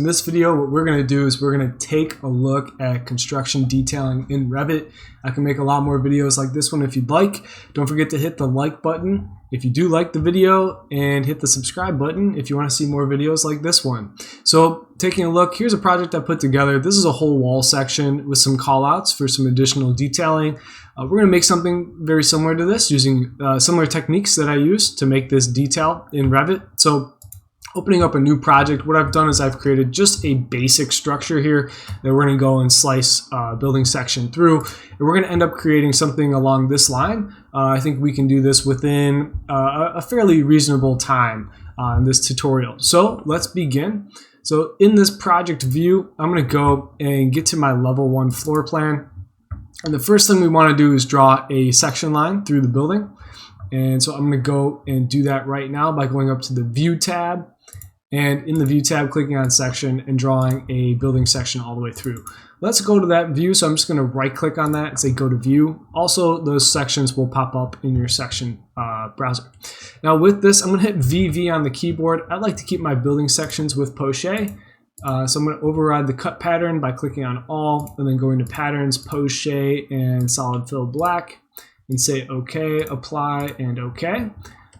In this video, what we're going to do is we're going to take a look at construction detailing in Revit. I can make a lot more videos like this one if you'd like. Don't forget to hit the like button if you do like the video, and hit the subscribe button if you want to see more videos like this one. So taking a look, here's a project I put together. This is a whole wall section with some callouts for some additional detailing. We're going to make something very similar to this using similar techniques that I use to make this detail in Revit. So opening up a new project, what I've done is I've created just a basic structure here that we're going to go and slice building section through. And we're going to end up creating something along this line. I think we can do this within a fairly reasonable time in this tutorial. So let's begin. So in this project view, I'm going to go and get to my level 1 floor plan. And the first thing we want to do is draw a section line through the building. And so I'm going to go and do that right now by going up to the View tab. And in the View tab, clicking on Section and drawing a building section all the way through. Let's go to that view. So I'm just going to right click on that and say Go to View. Also, those sections will pop up in your section browser. Now with this, I'm going to hit VV on the keyboard. I like to keep my building sections with Poche. So I'm going to override the cut pattern by clicking on All and then going to Patterns, Poche, and Solid Fill Black and say OK, Apply, and OK.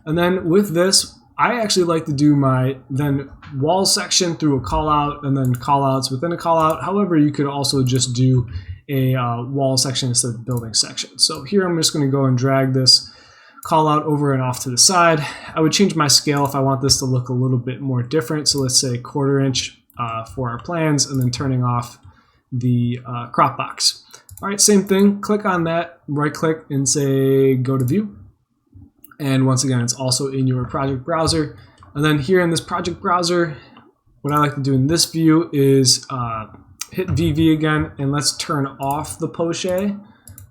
And then with this, I actually like to do my then wall section through a callout and then callouts within a callout. However, you could also just do a wall section instead of building section. So here I'm just going to go and drag this callout over and off to the side. I would change my scale if I want this to look a little bit more different. So let's say 1/4 inch for our plans, and then turning off the crop box. All right, same thing. Click on that, right click, and say Go to View. And once again, it's also in your project browser. And then here in this project browser, what I like to do in this view is hit VV again, and let's turn off the Poche.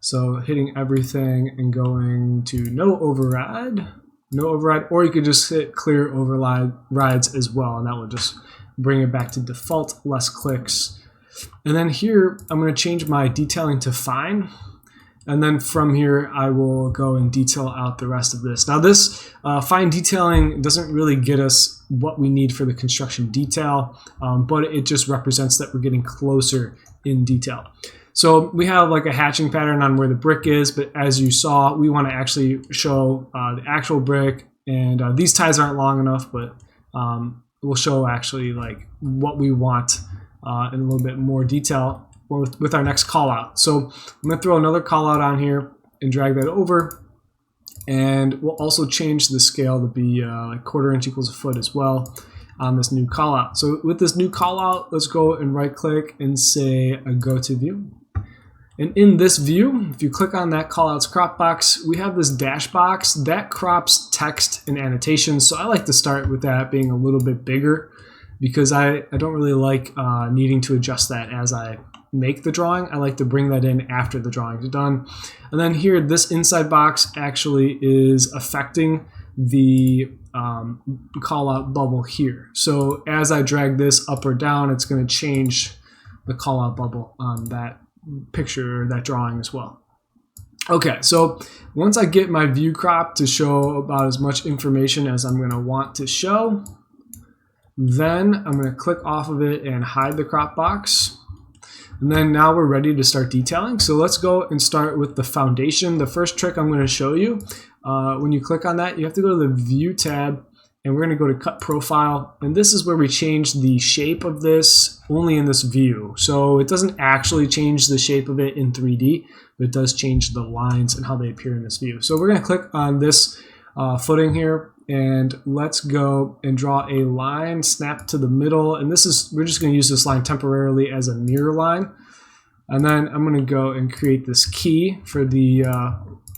So hitting everything and going to no override, or you could just hit clear overrides as well, and that will just bring it back to default, less clicks. And then here, I'm going to change my detailing to fine. And then from here, I will go and detail out the rest of this. Now this fine detailing doesn't really get us what we need for the construction detail, but it just represents that we're getting closer in detail. So we have like a hatching pattern on where the brick is, but as you saw, we want to actually show the actual brick, and these ties aren't long enough, but we'll show actually like what we want in a little bit more detail with our next call out. So I'm going to throw another call out on here and drag that over, and we'll also change the scale to be like 1/4 inch equals a foot as well on this new call out. So with this new call out, let's go and right click and say Go to View. And in this view, if you click on that callouts crop box, we have this dash box that crops text and annotations. So I like to start with that being a little bit bigger, because I don't really like needing to adjust that as I make the drawing. I like to bring that in after the drawing is done. And then here, this inside box actually is affecting the call out bubble here. So as I drag this up or down, it's going to change the call out bubble on that picture, that drawing as well. Okay, so once I get my view crop to show about as much information as I'm going to want to show, then I'm going to click off of it and hide the crop box. And then now we're ready to start detailing. So let's go and start with the foundation. The first trick I'm going to show you, when you click on that, you have to go to the View tab, and we're going to go to Cut Profile. And this is where we change the shape of this only in this view. So it doesn't actually change the shape of it in 3D, but it does change the lines and how they appear in this view. So we're going to click on this footing here, and let's go and draw a line, snap to the middle. And this is, we're just going to use this line temporarily as a mirror line. And then I'm going to go and create this key for the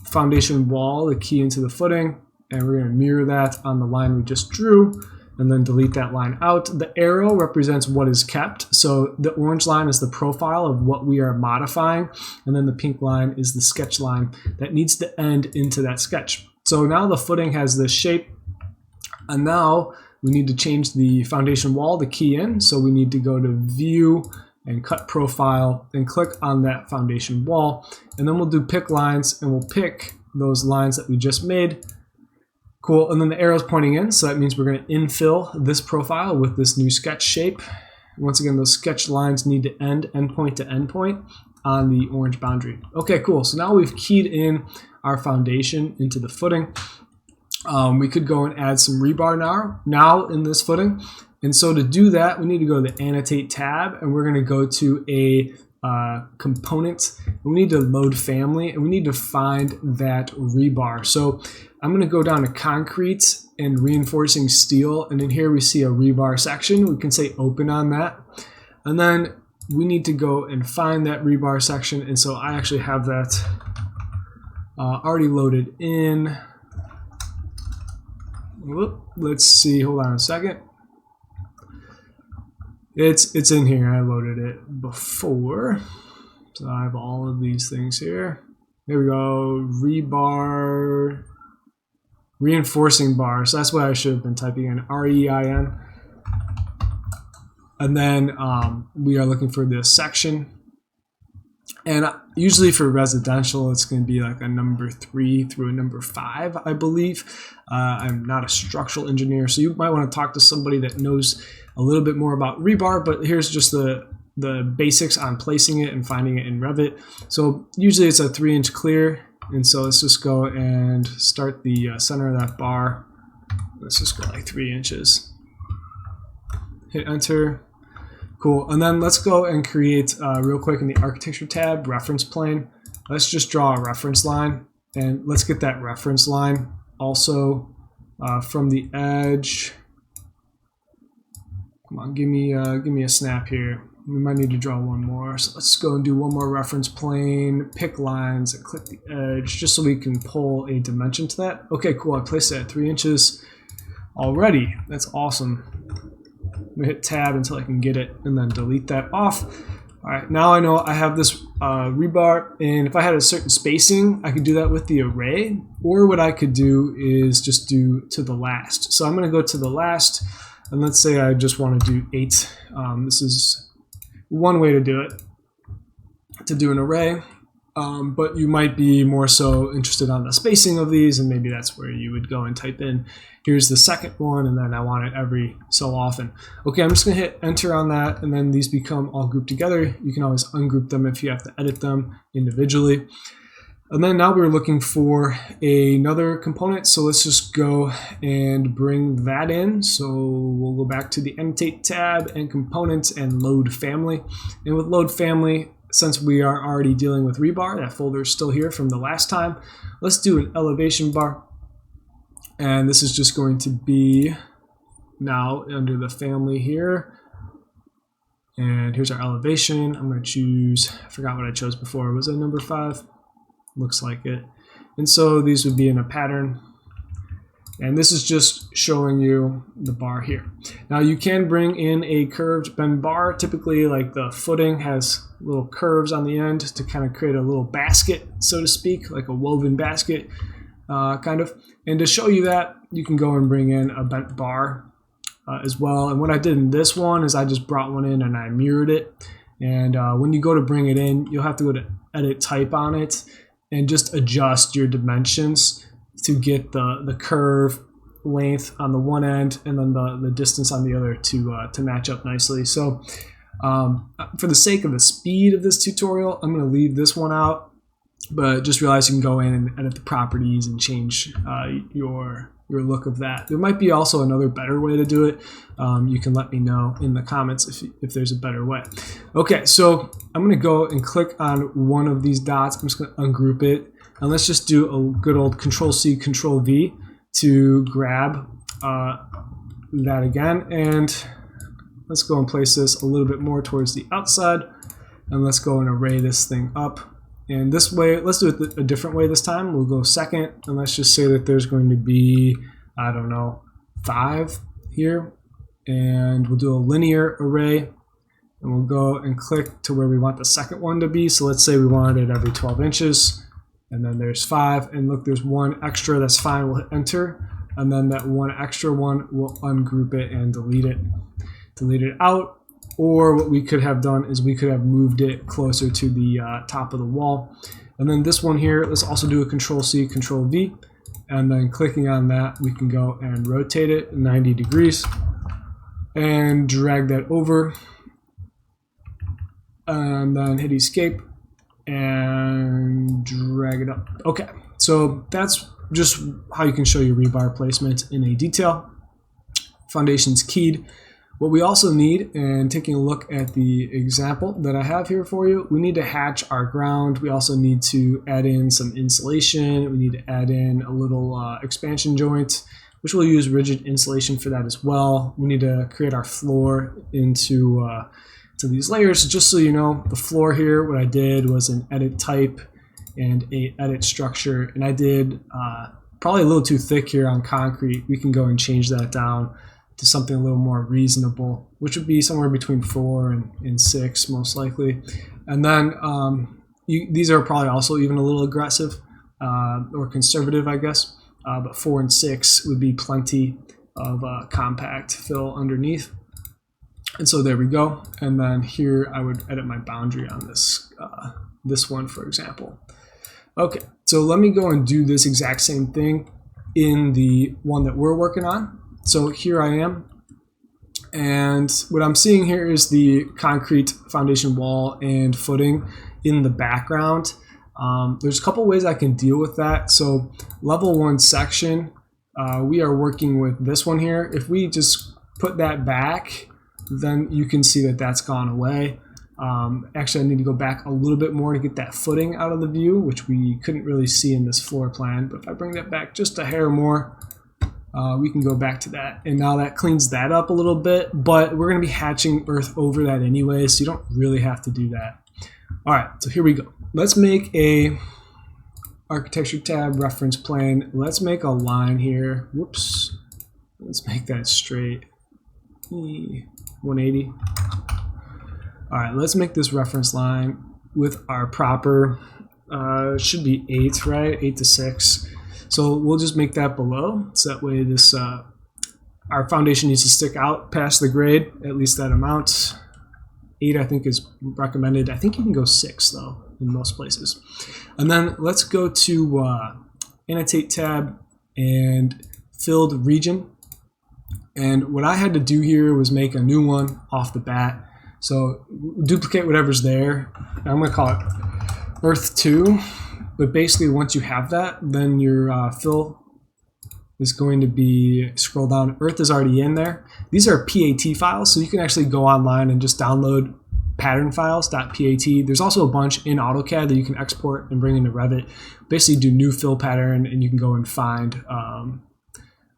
foundation wall, the key into the footing. And we're going to mirror that on the line we just drew, and then delete that line out. The arrow represents what is kept. So the orange line is the profile of what we are modifying. And then the pink line is the sketch line that needs to end into that sketch. So now the footing has this shape. And now we need to change the foundation wall, the key in. So we need to go to View and Cut Profile and click on that foundation wall. And then we'll do Pick Lines, and we'll pick those lines that we just made. Cool, and then the arrow's pointing in, so that means we're going to infill this profile with this new sketch shape. Once again, those sketch lines need to end endpoint to endpoint on the orange boundary. Okay, cool. So now we've keyed in our foundation into the footing. We could go and add some rebar now in this footing. And so to do that, we need to go to the Annotate tab, and we're going to go to a component. We need to load family, and we need to find that rebar. So I'm going to go down to concrete and reinforcing steel, and in here we see a rebar section. We can say open on that, and then we need to go and find that rebar section. And so I actually have that already loaded in. Whoop, let's see, hold on a second. It's in here. I loaded it before. So I have all of these things here. There we go. Rebar, reinforcing bar. So that's what I should have been typing in, REIN. And then we are looking for this section. And usually for residential, it's going to be like a number 3 through a number 5, I believe. I'm not a structural engineer, so you might want to talk to somebody that knows a little bit more about rebar, but here's just the basics on placing it and finding it in Revit. So usually it's a 3-inch clear, and so let's just go and start the center of that bar. Let's just go like 3 inches. Hit enter. Cool, and then let's go and create real quick in the architecture tab, reference plane. Let's just draw a reference line, and let's get that reference line also from the edge. Come on, give me a snap here. We might need to draw one more, so let's go and do one more reference plane, pick lines, and click the edge, just so we can pull a dimension to that. Okay, cool, I placed it at 3 inches already. That's awesome. I'm gonna hit tab until I can get it and then delete that off. All right, now I know I have this rebar, and if I had a certain spacing, I could do that with the array, or what I could do is just do to the last. So I'm gonna go to the last, and let's say I just wanna do 8. This is one way to do it, to do an array, but you might be more so interested on the spacing of these, and maybe that's where you would go and type in, here's the second one, and then I want it every so often. Okay, I'm just gonna hit enter on that, and then these become all grouped together. You can always ungroup them if you have to edit them individually. And then now we're looking for another component, so let's just go and bring that in. So we'll go back to the Annotate tab and Components and Load Family. And with Load Family, since we are already dealing with rebar, that folder is still here from the last time, let's do an elevation bar. And this is just going to be now under the family here. And here's our elevation. I'm going to choose, I forgot what I chose before. Was it number 5? Looks like it. And so these would be in a pattern. And this is just showing you the bar here. Now you can bring in a curved bend bar. Typically, like the footing has little curves on the end to kind of create a little basket, so to speak, like a woven basket kind of. And to show you that, you can go and bring in a bent bar as well. And what I did in this one is I just brought one in and I mirrored it. And when you go to bring it in, you'll have to go to edit type on it and just adjust your dimensions to get the curve length on the one end and then the distance on the other to match up nicely. So for the sake of the speed of this tutorial, I'm going to leave this one out, but just realize you can go in and edit the properties and change your look of that. There might be also another better way to do it. You can let me know in the comments if there's a better way. Okay, so I'm going to go and click on one of these dots. I'm just going to ungroup it. And let's just do a good old Control-C, Control-V to grab that again. And let's go and place this a little bit more towards the outside. And let's go and array this thing up. And this way, let's do it a different way this time. We'll go second, and let's just say that there's going to be, I don't know, 5 here. And we'll do a linear array, and we'll go and click to where we want the second one to be. So let's say we wanted it every 12 inches, and then there's 5, and look, there's 1 extra, that's fine, we'll hit enter, and then that 1 extra one, we'll ungroup it and delete it out. Or what we could have done is we could have moved it closer to the top of the wall. And then this one here, let's also do a Control-C, Control-V. And then clicking on that, we can go and rotate it 90 degrees and drag that over. and then hit escape and drag it up. Okay, so that's just how you can show your rebar placement in a detail. Foundation's keyed. What we also need, and taking a look at the example that I have here for you, we need to hatch our ground. We also need to add in some insulation. We need to add in a little expansion joint, which we'll use rigid insulation for that as well. We need to create our floor into to these layers. Just so you know, the floor here, what I did was an edit type and a edit structure, and I did probably a little too thick here on concrete. We can go and change that down to something a little more reasonable, which would be somewhere between 4 and 6 most likely. And then these are probably also even a little aggressive or conservative, I guess, but 4 and 6 would be plenty of compact fill underneath. And so there we go. And then here I would edit my boundary on this this one, for example. Okay, so let me go and do this exact same thing in the one that we're working on. So here I am, and what I'm seeing here is the concrete foundation wall and footing in the background. There's a couple ways I can deal with that. So level 1 section, we are working with this one here. If we just put that back, then you can see that that's gone away. Actually, I need to go back a little bit more to get that footing out of the view, which we couldn't really see in this floor plan. But if I bring that back just a hair more, we can go back to that. And now that cleans that up a little bit, but we're going to be hatching earth over that anyway, so you don't really have to do that. All right, so here we go. Let's make a architecture tab reference plane. Let's make a line here. Whoops. Let's make that straight. 180. All right, let's make this reference line with our proper, should be 8, right? 8 to 6. So we'll just make that below. So that way this, our foundation needs to stick out past the grade, at least that amount. 8 I think is recommended. I think you can go 6 though in most places. And then let's go to annotate tab and filled region. And what I had to do here was make a new one off the bat. So duplicate whatever's there. I'm going to call it Earth 2. But basically, once you have that, then your fill is going to be, scroll down, Earth is already in there. These are PAT files, so you can actually go online and just download pattern files.pat. There's also a bunch in AutoCAD that you can export and bring into Revit. Basically do new fill pattern, and you can go and find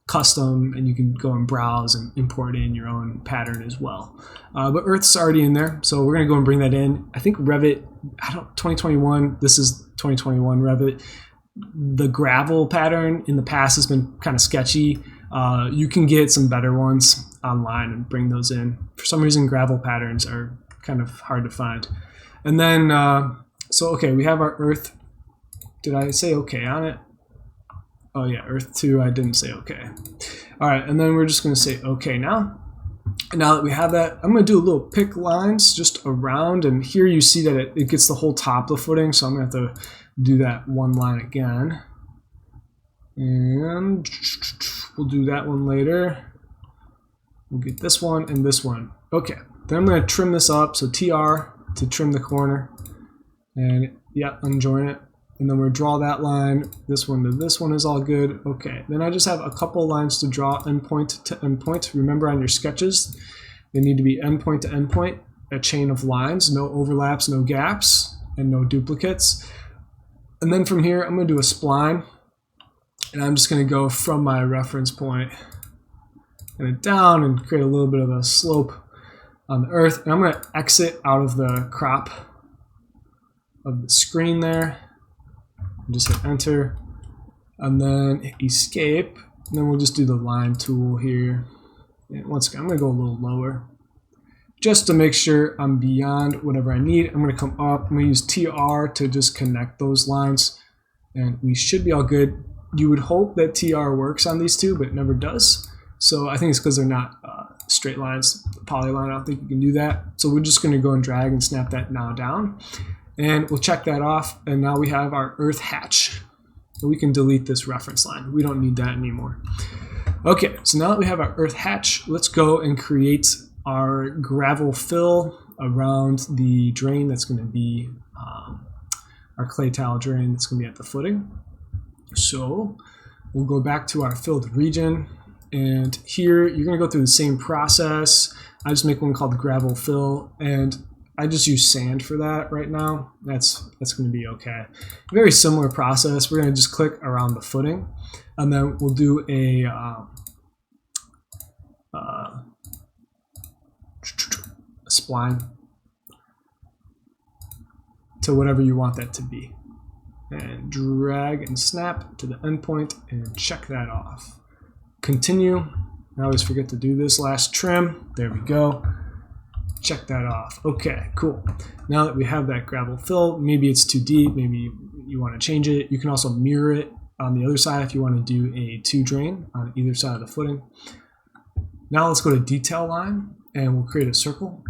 custom, and you can go and browse and import in your own pattern as well. But Earth's already in there, so we're going to go and bring that in. I think Revit, 2021, this is 2021 Revit. The gravel pattern in the past has been kind of sketchy. You can get some better ones online and bring those in. For some reason, gravel patterns are kind of hard to find. And then, so okay, we have our Earth. Did I say okay on it? Oh yeah, Earth 2, I didn't say okay. All right, and then we're just gonna say okay now. And now that we have that, I'm gonna do a little pick lines just around, and here you see that it gets the whole top of the footing, so I'm gonna have to do that one line again. And we'll do that one later. We'll get this one and this one. Okay, then I'm gonna trim this up, so TR to trim the corner, and yeah, unjoin it. And then we'll draw that line. This one to this one is all good. Okay, then I just have a couple lines to draw endpoint to endpoint. Remember on your sketches, they need to be endpoint to endpoint, a chain of lines, no overlaps, no gaps, and no duplicates. And then from here, I'm gonna do a spline, and I'm just gonna go from my reference point and down and create a little bit of a slope on the Earth. And I'm gonna exit out of the crop of the screen there. Just hit enter and then escape, and then we'll just do the line tool here. And once again, I'm gonna go a little lower just to make sure I'm beyond whatever I need. I'm gonna come up, I'm gonna use TR to just connect those lines, and we should be all good. You would hope that TR works on these two, but it never does. So I think it's because they're not straight lines. Polyline, I don't think you can do that. So we're just gonna go and drag and snap that now down. And we'll check that off, and now we have our Earth hatch. We can delete this reference line. We don't need that anymore. Okay, so now that we have our Earth hatch, let's go and create our gravel fill around the drain that's going to be our clay tile drain that's going to be at the footing. So we'll go back to our filled region, and here you're going to go through the same process. I just make one called gravel fill, and I just use sand for that right now. That's going to be okay. Very similar process. We're going to just click around the footing, and then we'll do a spline to whatever you want that to be, and drag and snap to the endpoint and check that off. Continue. I always forget to do this last trim. There we go. Check that off. Okay, cool. Now that we have that gravel fill, maybe it's too deep, maybe you want to change it. You can also mirror it on the other side if you want to do a 2 drain on either side of the footing. Now let's go to detail line, and we'll create a circle.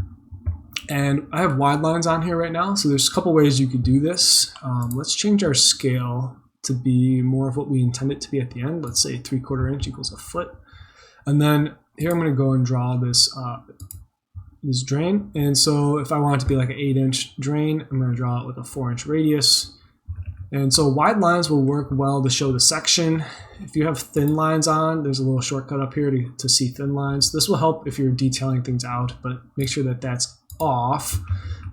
And I have wide lines on here right now, so there's a couple ways you could do this. Let's change our scale to be more of what we intend it to be at the end. Let's say 3/4 inch equals a foot. And then here I'm going to go and draw this this drain. And so if I want it to be like an 8-inch drain, I'm going to draw it with a 4-inch radius. And so wide lines will work well to show the section. If you have thin lines on, there's a little shortcut up here to see thin lines. This will help if you're detailing things out, but make sure that that's off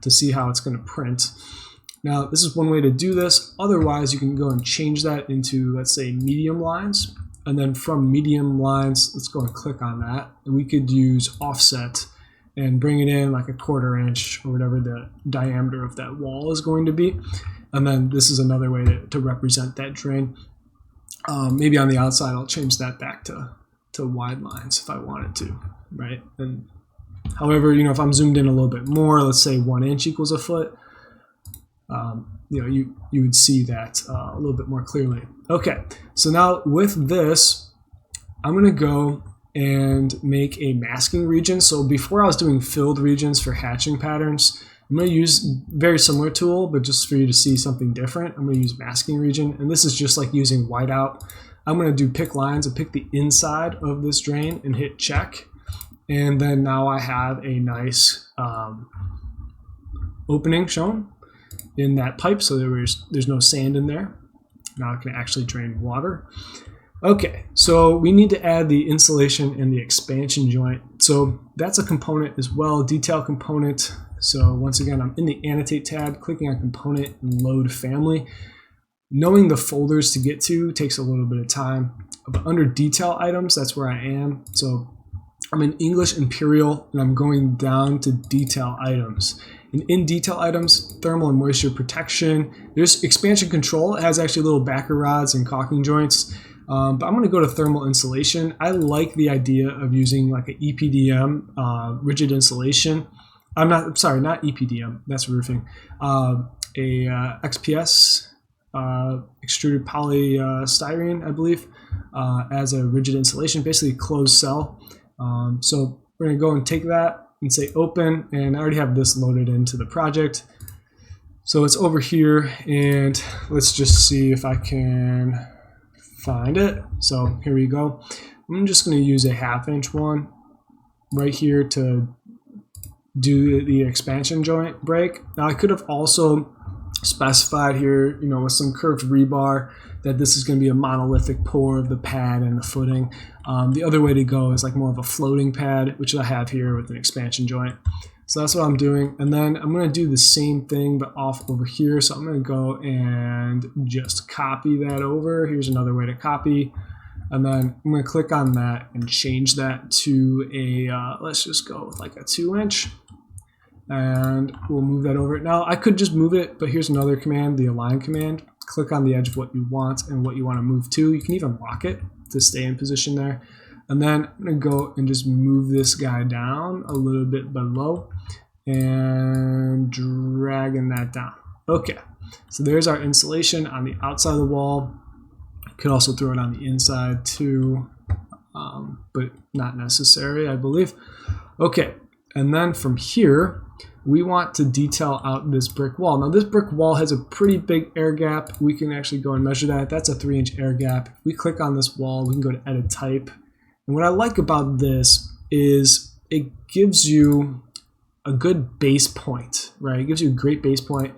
to see how it's going to print. Now, this is one way to do this. Otherwise, you can go and change that into, let's say, medium lines. And then from medium lines, let's go and click on that. And we could use offset and bring it in like a 1/4 inch or whatever the diameter of that wall is going to be. And then this is another way to represent that drain. Maybe on the outside, I'll change that back to wide lines if I wanted to, right? And however, if I'm zoomed in a little bit more, let's say 1 inch equals a foot, you would see that a little bit more clearly. Okay, so now with this, I'm going to go and make a masking region. So before I was doing filled regions for hatching patterns, I'm going to use a very similar tool, but just for you to see something different, I'm going to use masking region. And this is just like using whiteout. I'm going to do pick lines and pick the inside of this drain and hit check. And then now I have a nice opening shown in that pipe, so there's no sand in there. Now I can actually drain water. Okay, so we need to add the insulation and the expansion joint. So that's a component as well, detail component. So once again, I'm in the annotate tab, clicking on component and load family. Knowing the folders to get to takes a little bit of time. But under detail items, that's where I am. So I'm in English Imperial, and I'm going down to detail items. And in detail items, thermal and moisture protection. There's expansion control. It has actually little backer rods and caulking joints. But I'm going to go to thermal insulation. I like the idea of using like an EPDM, rigid insulation. Not EPDM, that's roofing. XPS, extruded polystyrene, I believe, as a rigid insulation, basically closed cell. So we're going to go and take that and say open, and I already have this loaded into the project. So it's over here, and let's just see if I can find it. So here we go. I'm just going to use a 1/2 inch one right here to do the expansion joint break. Now I could have also specified here, with some curved rebar, that this is going to be a monolithic pour of the pad and the footing. The other way to go is like more of a floating pad, which I have here with an expansion joint. So that's what I'm doing. And then I'm going to do the same thing, but off over here. So I'm going to go and just copy that over. Here's another way to copy. And then I'm going to click on that and change that to a, let's just go with like a 2 inch. And we'll move that over. Now I could just move it, but here's another command, the align command. Click on the edge of what you want and what you want to move to. You can even lock it to stay in position there. And then I'm going to go and just move this guy down a little bit below and dragging that down. Okay, so there's our insulation on the outside of the wall. You could also throw it on the inside too, but not necessary, I believe. Okay, and then from here, we want to detail out this brick wall. Now this brick wall has a pretty big air gap. We can actually go and measure that. That's a 3 inch air gap. If we click on this wall, we can go to edit type. And what I like about this is it gives you a good base point, right? It gives you a great base point.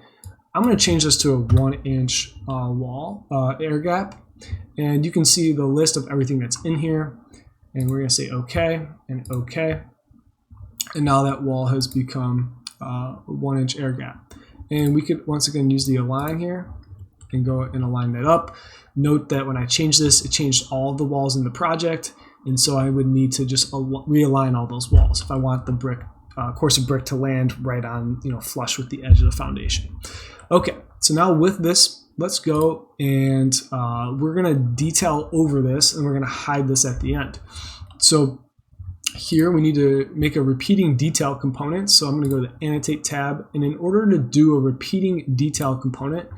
I'm going to change this to a 1-inch wall air gap, and you can see the list of everything that's in here. And we're going to say OK and OK, and now that wall has become a 1-inch air gap. And we could once again use the align here and go and align that up. Note that when I changed this, it changed all of the walls in the project, and so I would need to just realign all those walls if I want the brick, course of brick to land right on, flush with the edge of the foundation. Okay, so now with this, let's go and we're gonna detail over this, and we're gonna hide this at the end. So here we need to make a repeating detail component. So I'm gonna go to the annotate tab, and in order to do a repeating detail component,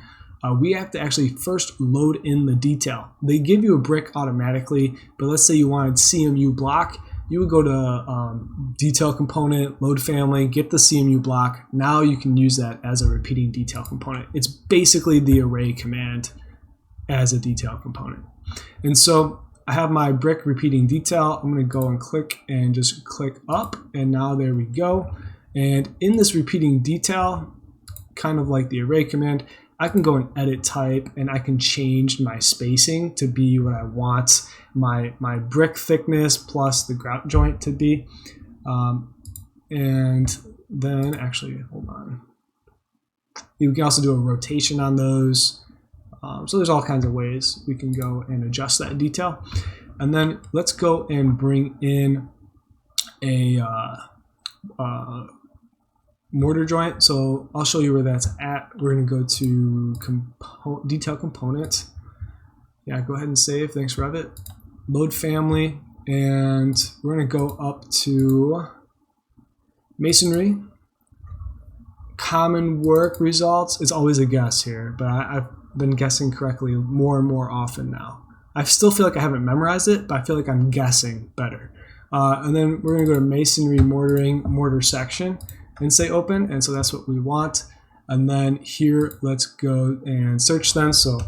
we have to actually first load in the detail. They give you a brick automatically, but let's say you wanted CMU block, you would go to detail component, load family, get the CMU block. Now you can use that as a repeating detail component. It's basically the array command as a detail component. And so I have my brick repeating detail. I'm going to go and click and just click up, and now there we go. And in this repeating detail, kind of like the array command, I can go and edit type, and I can change my spacing to be what I want my brick thickness plus the grout joint to be. And then actually, hold on. You can also do a rotation on those. So there's all kinds of ways we can go and adjust that detail. And then let's go and bring in a mortar joint. So I'll show you where that's at. We're going to go to detail component. Yeah, go ahead and save. Thanks, Revit. Load family, and we're going to go up to masonry. Common work results. It's always a guess here, but I've been guessing correctly more and more often now. I still feel like I haven't memorized it, but I feel like I'm guessing better. And then we're going to go to masonry mortaring mortar section and say open, and so that's what we want. And then here, let's go and search then. So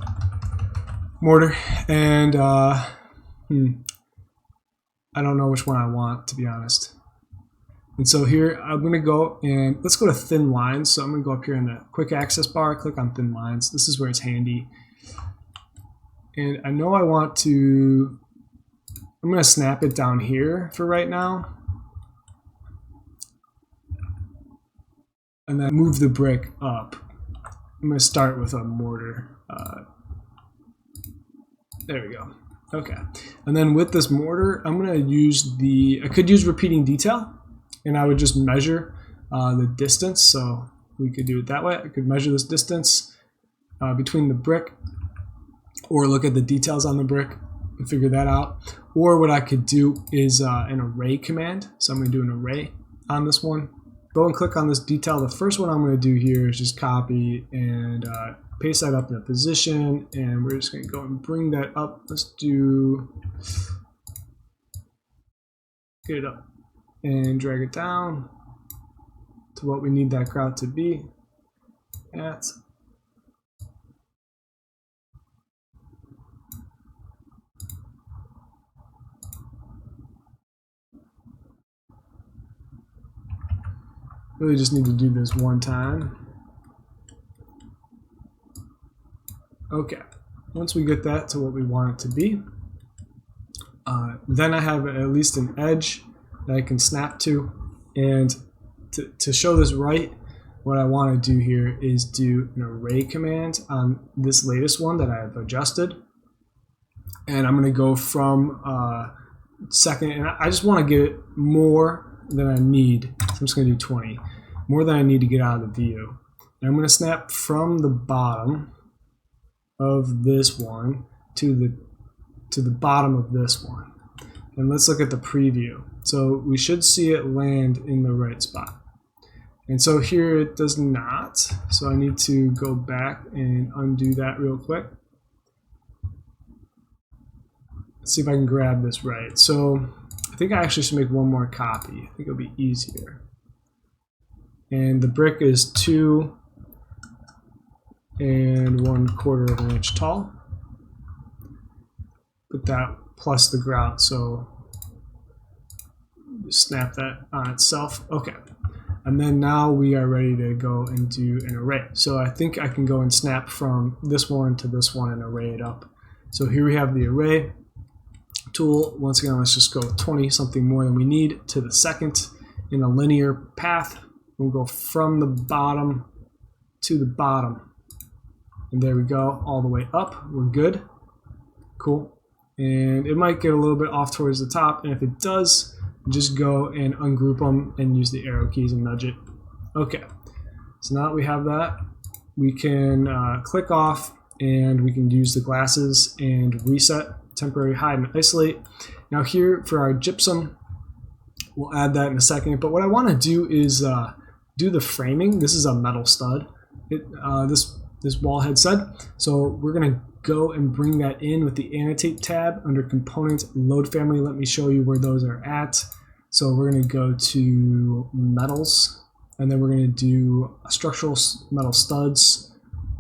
mortar, and I don't know which one I want, to be honest. And so here I'm going to go and let's go to thin lines. So I'm going to go up here in the quick access bar, click on thin lines. This is where it's handy. And I know I want to, I'm going to snap it down here for right now. And then move the brick up. I'm going to start with a mortar. There we go. Okay. And then with this mortar, I'm going to use I could use repeating detail, and I would just measure the distance. So we could do it that way. I could measure this distance between the brick, or look at the details on the brick and figure that out. Or what I could do is an array command. So I'm going to do an array on this one. Go and click on this detail. The first one I'm going to do here is just copy and paste that up in a position, and we're just going to go and bring that up. Let's get it up and drag it down to what we need that grout to be at. Really just need to do this one time. Okay, once we get that to what we want it to be, then I have at least an edge that I can snap to. And to show this right, what I want to do here is do an array command on this latest one that I've adjusted. And I'm going to go from second, and I just want to get it more than I need. So I'm just going to do 20, more than I need to get out of the view. And I'm going to snap from the bottom of this one to the bottom of this one. And let's look at the preview. So we should see it land in the right spot. And so here it does not. So I need to go back and undo that real quick. Let's see if I can grab this right. So I think I actually should make one more copy. I think it'll be easier. And the brick is 2 1/4 of an inch tall. Put that plus the grout, so just snap that on itself. Okay. And then now we are ready to go and do an array. So I think I can go and snap from this one to this one and array it up. So here we have the array tool. Once again, let's just go 20, something more than we need, to the second in a linear path. We'll go from the bottom to the bottom. And there we go, all the way up. We're good. Cool. And it might get a little bit off towards the top, and if it does, just go and ungroup them and use the arrow keys and nudge it. Okay, so now that we have that, we can click off, and we can use the glasses and reset, temporary hide and isolate. Now here for our gypsum, we'll add that in a second, but what I want to do is do the framing. This is a metal stud, this wall head stud. So we're going to go and bring that in with the annotate tab under component load family. Let me show you where those are at. So we're going to go to metals, and then we're going to do structural metal studs,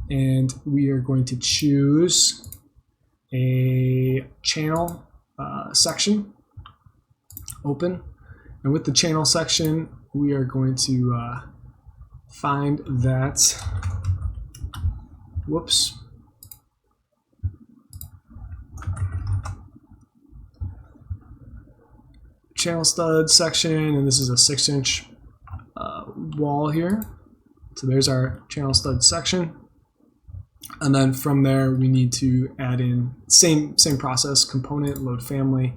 and we are going to choose a channel section, open, and with the channel section we are going to find that, whoops, channel stud section, and this is a 6-inch wall here. So there's our channel stud section, and then from there we need to add in same process, component load family,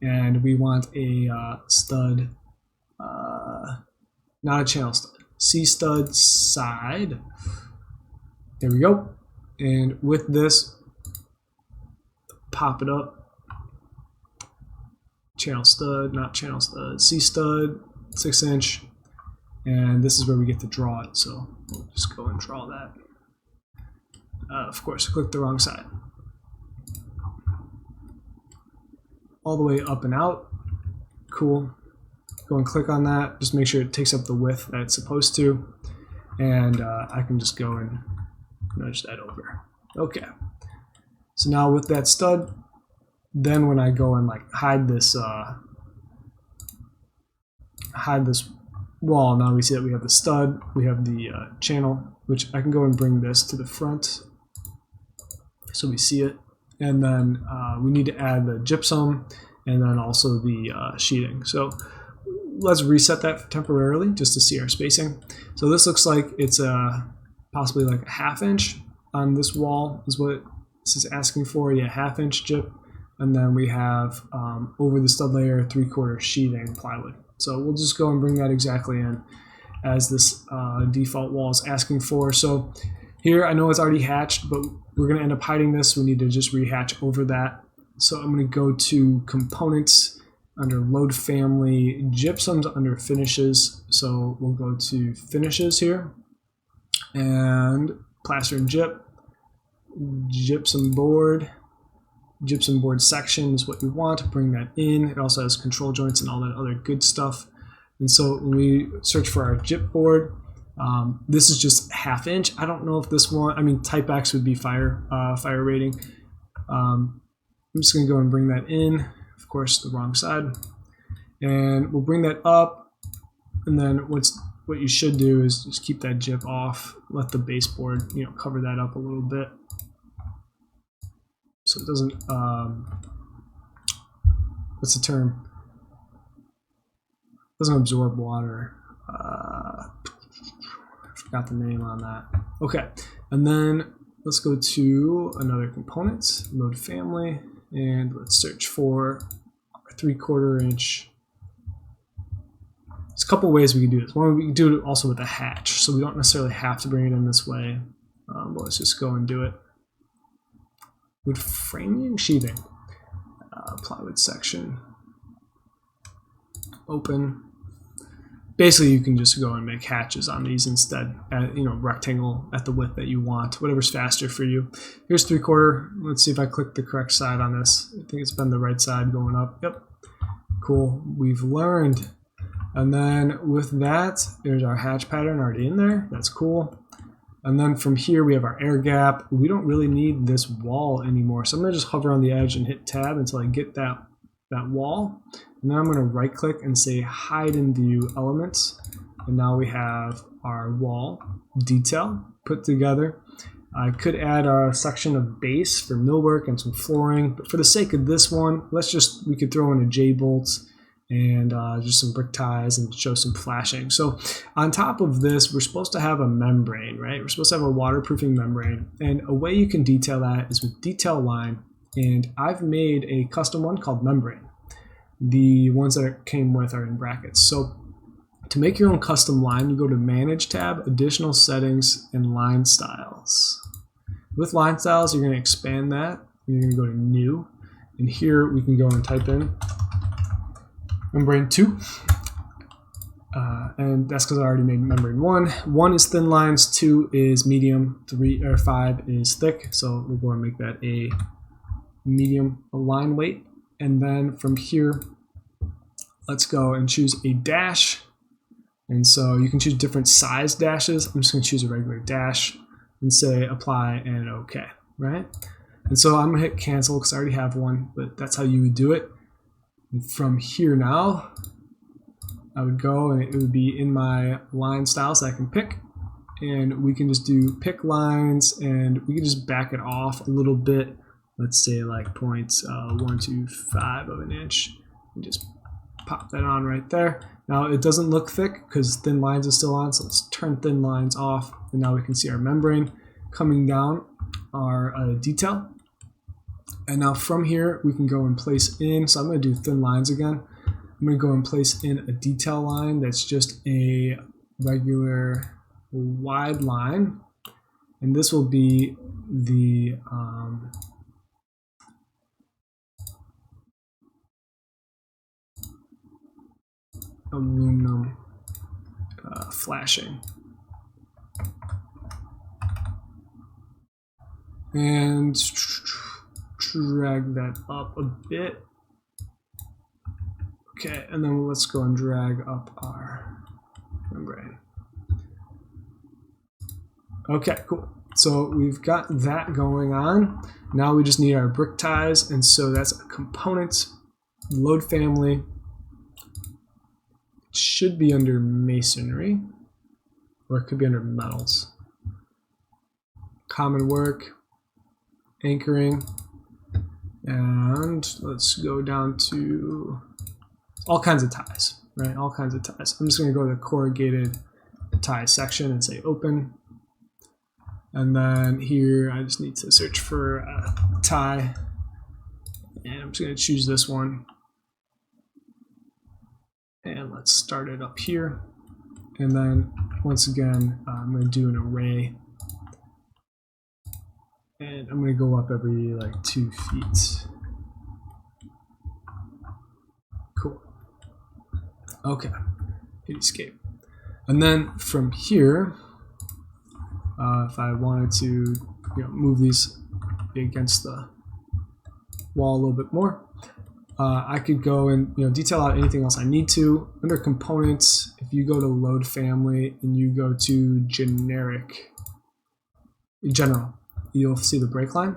and we want a stud, not a channel stud, C stud side. There we go. And with this, pop it up. Channel stud, not channel stud, C stud, 6-inch, and this is where we get to draw it. So we'll just go and draw that. Of course, click the wrong side. All the way up and out. Cool. Go and click on that. Just make sure it takes up the width that it's supposed to, and I can just go and nudge that over. Okay. So now with that stud, then when I go and like hide this wall, now we see that we have the stud, we have the channel, which I can go and bring this to the front so we see it, and then we need to add the gypsum and then also the sheeting. So let's reset that temporarily just to see our spacing. So this looks like it's possibly like a 1/2 inch on this wall is what this is asking for. Yeah, 1/2 inch gyp. And then we have over the stud layer 3/4 sheeting plywood. So we'll just go and bring that exactly in as this default wall is asking for. So here I know it's already hatched, but we're going to end up hiding this. We need to just rehatch over that. So I'm going to go to components under load family, gypsums under finishes. So we'll go to finishes here, and plaster and gypsum board. Gypsum board section is what you want. Bring that in. It also has control joints and all that other good stuff. And so when we search for our gyp board, this is just 1/2 inch. I don't know if this one, I mean type X would be fire rating. I'm just going to go and bring that in, of course the wrong side, and we'll bring that up, and then what you should do is just keep that gyp off, let the baseboard, you know, cover that up a little bit so it doesn't, what's the term? Doesn't absorb water. I forgot the name on that. Okay, and then let's go to another component, load family, and let's search for a 3/4 inch. There's a couple ways we can do this. One, we can do it also with a hatch, so we don't necessarily have to bring it in this way. But let's just go and do it. Wood framing, sheathing, plywood section, open. Basically, you can just go and make hatches on these instead, you know, rectangle at the width that you want, whatever's faster for you. Here's 3/4. Let's see if I click the correct side on this. I think it's been the right side going up. Yep. Cool. We've learned. And then with that, there's our hatch pattern already in there. That's cool. And then from here, we have our air gap. We don't really need this wall anymore. So I'm going to just hover on the edge and hit tab until I get that wall. And then I'm going to right click and say hide in view elements. And now we have our wall detail put together. I could add a section of base for millwork and some flooring, but for the sake of this one, we could throw in a J-bolt and just some brick ties and show some flashing. So on top of this, we're supposed to have a membrane, right? We're supposed to have a waterproofing membrane. And a way you can detail that is with detail line. And I've made a custom one called membrane. The ones that came with are in brackets. So to make your own custom line, you go to Manage tab, Additional Settings, and Line Styles. With line styles, you're going to expand that. You're going to go to New. And here we can go and type in membrane 2. And that's because I already made membrane 1. 1 is thin lines, 2 is medium, 3 or 5 is thick. So we'll go and make that a medium line weight. And then from here, let's go and choose a dash. And so you can choose different size dashes. I'm just going to choose a regular dash and say apply and OK, right? And so I'm going to hit cancel because I already have one, but that's how you would do it. And from here now, I would go and it would be in my line styles that I can pick. And we can just do pick lines and we can just back it off a little bit. Let's say like 0.125 of an inch and just pop that on right there. Now it doesn't look thick because thin lines is still on, so let's turn thin lines off. And now we can see our membrane coming down our detail. And now from here, we can go and place in, so I'm going to do thin lines again. I'm going to go and place in a detail line that's just a regular wide line. And this will be the aluminum flashing. And drag that up a bit. Okay, and then let's go and drag up our membrane. Okay, cool. So we've got that going on. Now we just need our brick ties, and so that's a component, load family. It should be under masonry, or it could be under metals. Common work, anchoring, and let's go down to all kinds of ties, right? All kinds of ties. I'm just going to go to the corrugated tie section and say open. And then here I just need to search for a tie. And I'm just going to choose this one. And let's start it up here. And then once again, I'm going to do an array. And I'm going to go up every like 2 feet. Cool. Okay, hit escape. And then from here, if I wanted to move these against the wall a little bit more, I could go and detail out anything else I need to. Under components, if you go to load family and you go to general, you'll see the break line.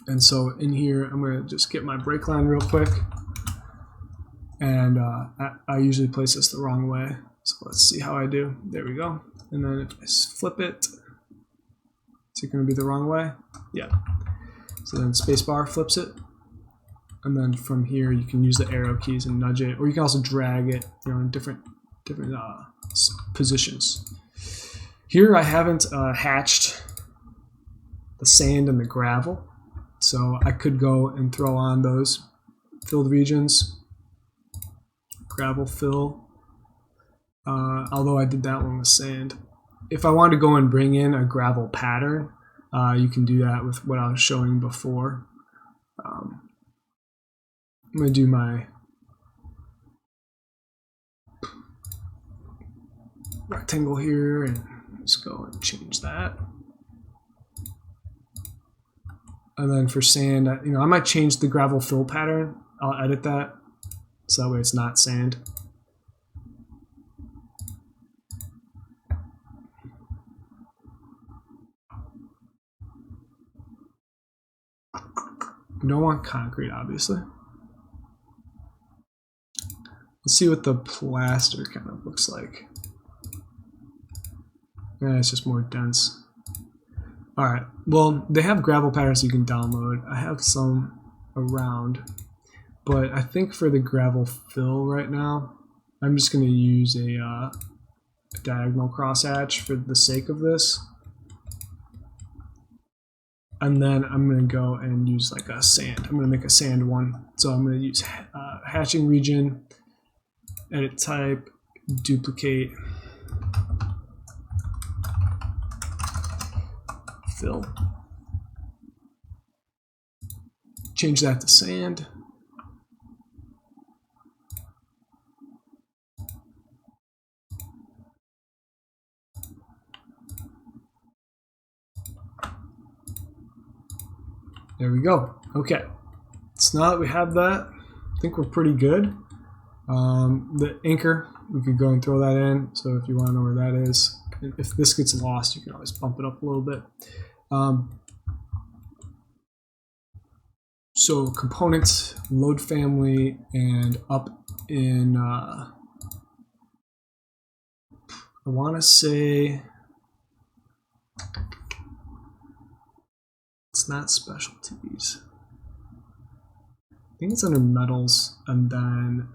And so in here, I'm going to just get my break line real quick. And I usually place this the wrong way. So let's see how I do. There we go. And then if I flip it, is it going to be the wrong way? Yeah. So then spacebar flips it. And then from here, you can use the arrow keys and nudge it. Or you can also drag it in different positions. Here I haven't hatched the sand and the gravel. So I could go and throw on those filled regions. Gravel fill, although I did that one with sand. If I wanted to go and bring in a gravel pattern, you can do that with what I was showing before. I'm going to do my rectangle here and just go and change that. And then for sand, I might change the gravel fill pattern. I'll edit that. So that way it's not sand. You don't want concrete, obviously. Let's see what the plaster kind of looks like. It's just more dense. Alright, well, they have gravel patterns you can download. I have some around, but I think for the gravel fill right now, I'm just going to use a diagonal crosshatch for the sake of this. And then I'm going to go and use like a sand. I'm going to make a sand one. So I'm going to use hatching region, edit type, duplicate, fill. Change that to sand. There we go. Okay. So now that we have that, I think we're pretty good. The anchor, we could go and throw that in. So if you want to know where that is, if this gets lost, you can always bump it up a little bit. So components, load family, and up in, I want to say, it's not specialties. I think it's under metals, and then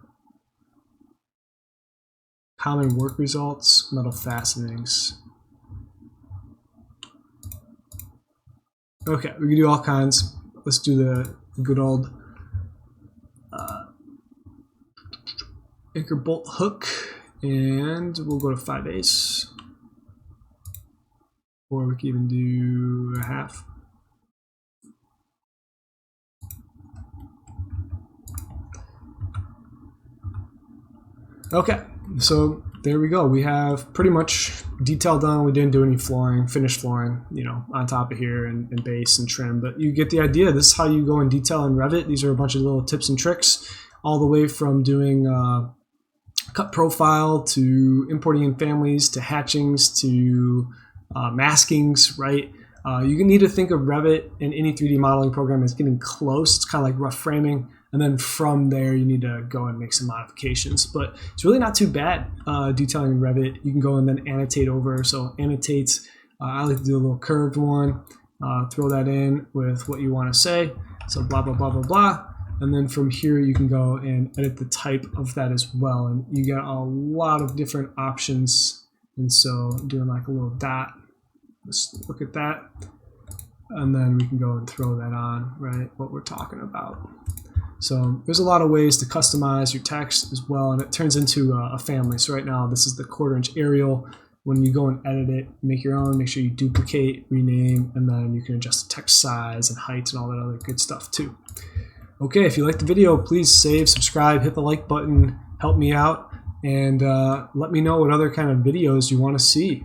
common work results, metal fastenings. Okay, we can do all kinds. Let's do the good old anchor bolt hook, and we'll go to 5/8, or we can even do a half. Okay, so there we go. We have pretty much detail done. We didn't do any flooring, finished flooring, you know, on top of here and base and trim, but you get the idea. This is how you go in detail in Revit. These are a bunch of little tips and tricks, all the way from doing cut profile to importing in families to hatchings to maskings, right? You need to think of Revit and any 3D modeling program as getting close. It's kind of like rough framing. And then from there, you need to go and make some modifications. But it's really not too bad detailing in Revit. You can go and then annotate over. So annotate, I like to do a little curved one. Throw that in with what you want to say. So blah, blah, blah, blah, blah. And then from here, you can go and edit the type of that as well. And you get a lot of different options. And so doing like a little dot, let's look at that. And then we can go and throw that on, right? What we're talking about. So there's a lot of ways to customize your text as well, and it turns into a family. So right now, this is the 1/4" Arial. When you go and edit it, make your own, make sure you duplicate, rename, and then you can adjust the text size and height and all that other good stuff too. Okay, if you liked the video, please save, subscribe, hit the like button, help me out, and let me know what other kind of videos you want to see.